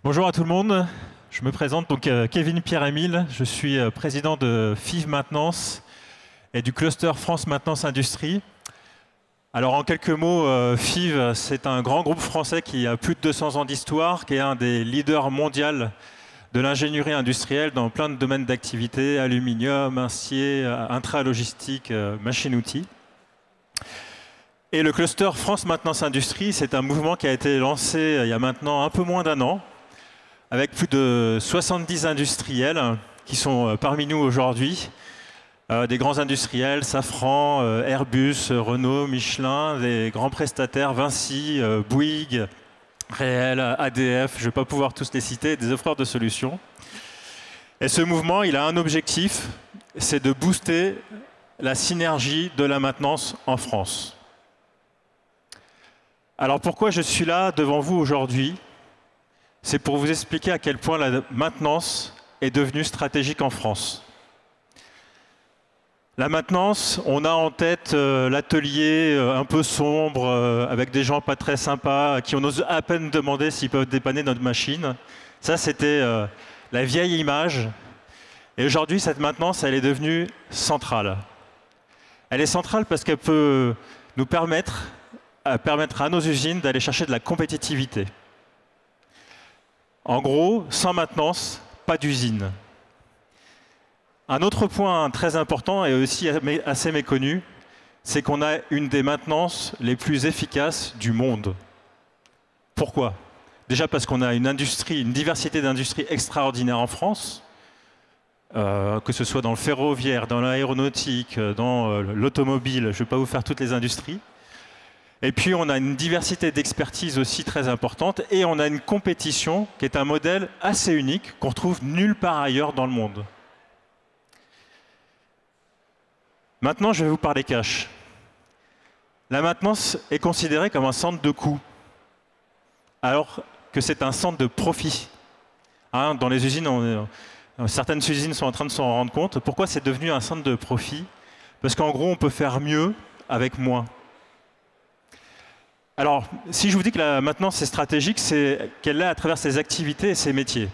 Bonjour à tout le monde, je me présente donc Kevin Pierre-Émile, je suis président de FIV Maintenance et du cluster France Maintenance Industrie. Alors en quelques mots, FIV c'est un grand groupe français qui a plus de 200 ans d'histoire, qui est un des leaders mondiaux de l'ingénierie industrielle dans plein de domaines d'activité, aluminium, acier, intralogistique, machine-outils. Et le cluster France Maintenance Industrie, c'est un mouvement qui a été lancé il y a maintenant un peu moins d'un an, avec plus de 70 industriels qui sont parmi nous aujourd'hui. Des grands industriels, Safran, Airbus, Renault, Michelin, des grands prestataires, Vinci, Bouygues, Réel, ADF, je ne vais pas pouvoir tous les citer, des offreurs de solutions. Et ce mouvement, il a un objectif, c'est de booster la synergie de la maintenance en France. Alors pourquoi je suis là devant vous aujourd'hui ? C'est pour vous expliquer à quel point la maintenance est devenue stratégique en France. La maintenance, on a en tête l'atelier un peu sombre, avec des gens pas très sympas, à qui on ose à peine demander s'ils peuvent dépanner notre machine. Ça, c'était la vieille image. Et aujourd'hui, cette maintenance, elle est devenue centrale. Elle est centrale parce qu'elle peut nous permettre à nos usines d'aller chercher de la compétitivité. En gros, sans maintenance, pas d'usine. Un autre point très important et aussi assez méconnu, c'est qu'on a une des maintenances les plus efficaces du monde. Pourquoi ? Déjà parce qu'on a une diversité d'industries extraordinaire en France, que ce soit dans le ferroviaire, dans l'aéronautique, dans l'automobile, je ne vais pas vous faire toutes les industries. Et puis on a une diversité d'expertise aussi très importante et on a une compétition qui est un modèle assez unique qu'on retrouve nulle part ailleurs dans le monde. Maintenant, je vais vous parler cash. La maintenance est considérée comme un centre de coût, alors que c'est un centre de profit. Dans les usines, certaines usines sont en train de s'en rendre compte. Pourquoi c'est devenu un centre de profit ? Parce qu'en gros, on peut faire mieux avec moins. Alors, si je vous dis que la maintenance est stratégique, c'est qu'elle l'est à travers ses activités et ses métiers.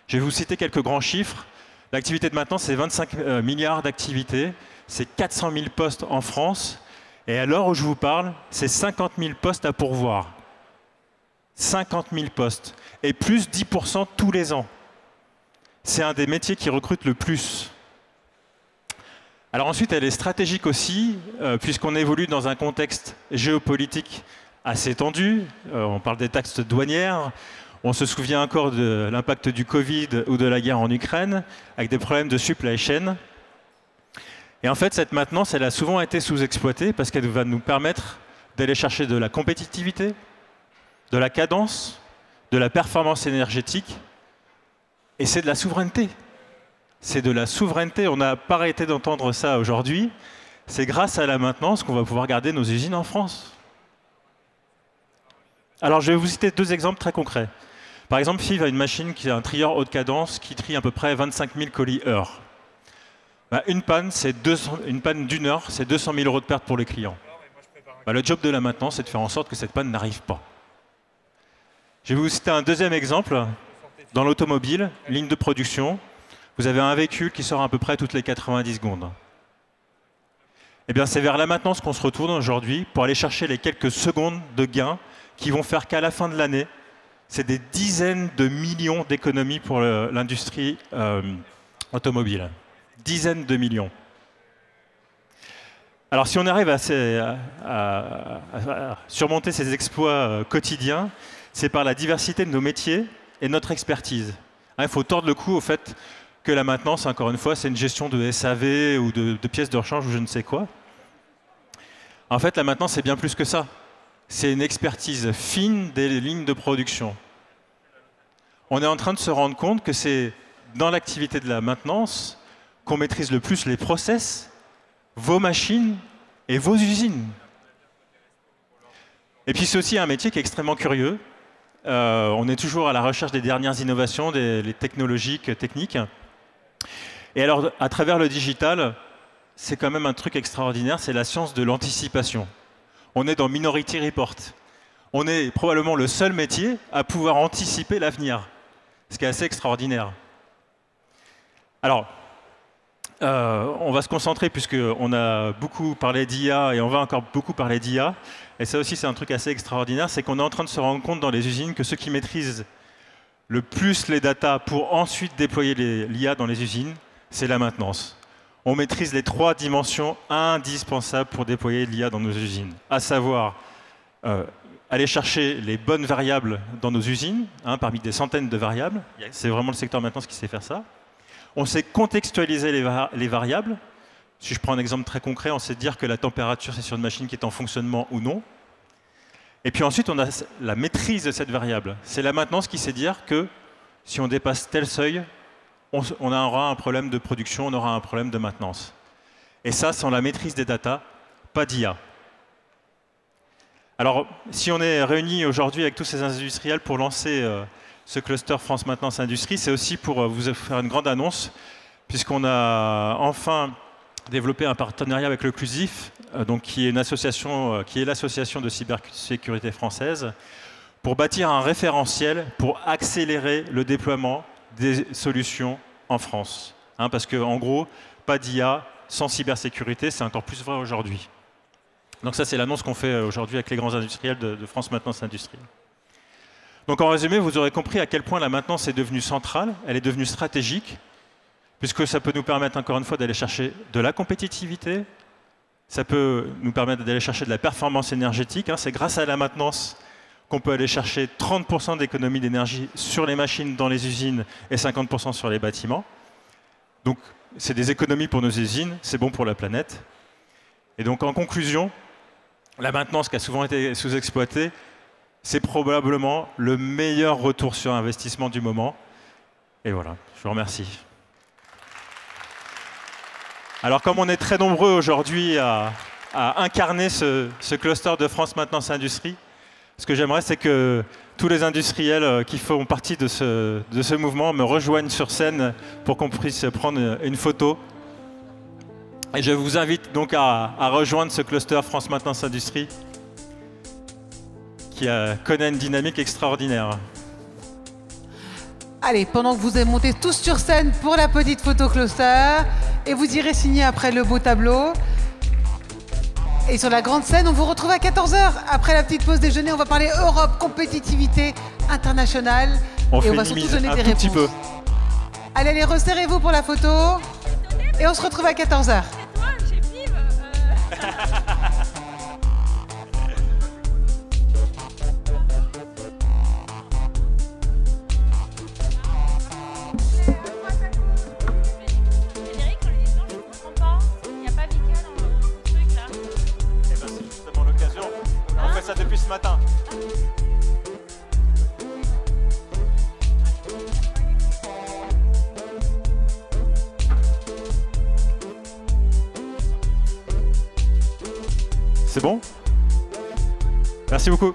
Je vais vous citer quelques grands chiffres. L'activité de maintenance, c'est 25 milliards d'activités, c'est 400 000 postes en France, et à l'heure où je vous parle, c'est 50 000 postes à pourvoir. 50 000 postes, et plus 10% tous les ans. C'est un des métiers qui recrute le plus. Alors ensuite, elle est stratégique aussi, puisqu'on évolue dans un contexte géopolitique assez tendu. On parle des taxes douanières. On se souvient encore de l'impact du Covid ou de la guerre en Ukraine, avec des problèmes de supply chain. Et en fait, cette maintenance, elle a souvent été sous-exploitée parce qu'elle va nous permettre d'aller chercher de la compétitivité, de la cadence, de la performance énergétique. Et c'est de la souveraineté. C'est de la souveraineté. On n'a pas arrêté d'entendre ça aujourd'hui. C'est grâce à la maintenance qu'on va pouvoir garder nos usines en France. Alors, je vais vous citer deux exemples très concrets. Par exemple, FIV a une machine qui a un trieur haute cadence qui trie à peu près 25 000 colis heure. Une panne d'une heure, c'est 200 000 € de perte pour les clients. Le job de la maintenance, c'est de faire en sorte que cette panne n'arrive pas. Je vais vous citer un deuxième exemple. Dans l'automobile, ligne de production, vous avez un véhicule qui sort à peu près toutes les 90 secondes. Eh bien, c'est vers la maintenance qu'on se retourne aujourd'hui pour aller chercher les quelques secondes de gain qui vont faire qu'à la fin de l'année, c'est des dizaines de millions d'économies pour l'industrie automobile. Dizaines de millions. Alors si on arrive à surmonter ces exploits quotidiens, c'est par la diversité de nos métiers et notre expertise. Il faut tordre le cou au fait que la maintenance, encore une fois, c'est une gestion de SAV ou de pièces de rechange ou je ne sais quoi. En fait, la maintenance, c'est bien plus que ça. C'est une expertise fine des lignes de production. On est en train de se rendre compte que c'est dans l'activité de la maintenance qu'on maîtrise le plus les process, vos machines et vos usines. Et puis c'est aussi un métier qui est extrêmement curieux. On est toujours à la recherche des dernières innovations, les technologiques, techniques. Et alors, à travers le digital, c'est quand même un truc extraordinaire, c'est la science de l'anticipation. On est dans Minority Report. On est probablement le seul métier à pouvoir anticiper l'avenir. ce qui est assez extraordinaire. Alors, on va se concentrer puisqu'on a beaucoup parlé d'IA et on va encore beaucoup parler d'IA. Et ça aussi, c'est un truc assez extraordinaire, c'est qu'on est en train de se rendre compte dans les usines que ceux qui maîtrisent le plus les data pour ensuite déployer l'IA dans les usines, c'est la maintenance. On maîtrise les 3 dimensions indispensables pour déployer l'IA dans nos usines, à savoir aller chercher les bonnes variables dans nos usines, parmi des centaines de variables. C'est vraiment le secteur maintenance qui sait faire ça. On sait contextualiser les variables. Si je prends un exemple très concret, on sait dire que la température, c'est sur une machine qui est en fonctionnement ou non. Et puis ensuite, on a la maîtrise de cette variable. C'est la maintenance qui sait dire que si on dépasse tel seuil, on aura un problème de production, on aura un problème de maintenance. Et ça, sans la maîtrise des data, pas d'IA. Alors, si on est réunis aujourd'hui avec tous ces industriels pour lancer ce cluster France Maintenance Industrie, c'est aussi pour vous faire une grande annonce, puisqu'on a enfin développé un partenariat avec le CLUSIF, qui est une association, qui est l'association de cybersécurité française, pour bâtir un référentiel pour accélérer le déploiement des solutions en France. Parce qu'en gros, pas d'IA sans cybersécurité, c'est encore plus vrai aujourd'hui. Donc ça, c'est l'annonce qu'on fait aujourd'hui avec les grands industriels de France Maintenance Industrie. Donc en résumé, vous aurez compris à quel point la maintenance est devenue centrale, elle est devenue stratégique, puisque ça peut nous permettre encore une fois d'aller chercher de la compétitivité, ça peut nous permettre d'aller chercher de la performance énergétique. C'est grâce à la maintenance qu'on peut aller chercher 30% d'économie d'énergie sur les machines dans les usines et 50% sur les bâtiments. Donc c'est des économies pour nos usines, c'est bon pour la planète. Et donc en conclusion, la maintenance qui a souvent été sous-exploitée, c'est probablement le meilleur retour sur investissement du moment. Et voilà, je vous remercie. Alors comme on est très nombreux aujourd'hui à incarner ce cluster de France Maintenance Industrie, ce que j'aimerais, c'est que tous les industriels qui font partie de ce mouvement me rejoignent sur scène pour qu'on puisse prendre une photo. Et je vous invite donc à rejoindre ce cluster France Maintenance Industrie qui connaît une dynamique extraordinaire. Allez, pendant que vous êtes montés tous sur scène pour la petite photo cluster, et vous irez signer après le beau tableau. Et sur la grande scène, on vous retrouve à 14 h. Après la petite pause déjeuner, on va parler Europe, compétitivité internationale. Et on va surtout donner des réponses. Allez, allez, resserrez-vous pour la photo. Et on se retrouve à 14 h. Depuis ce matin. C'est bon? Merci beaucoup.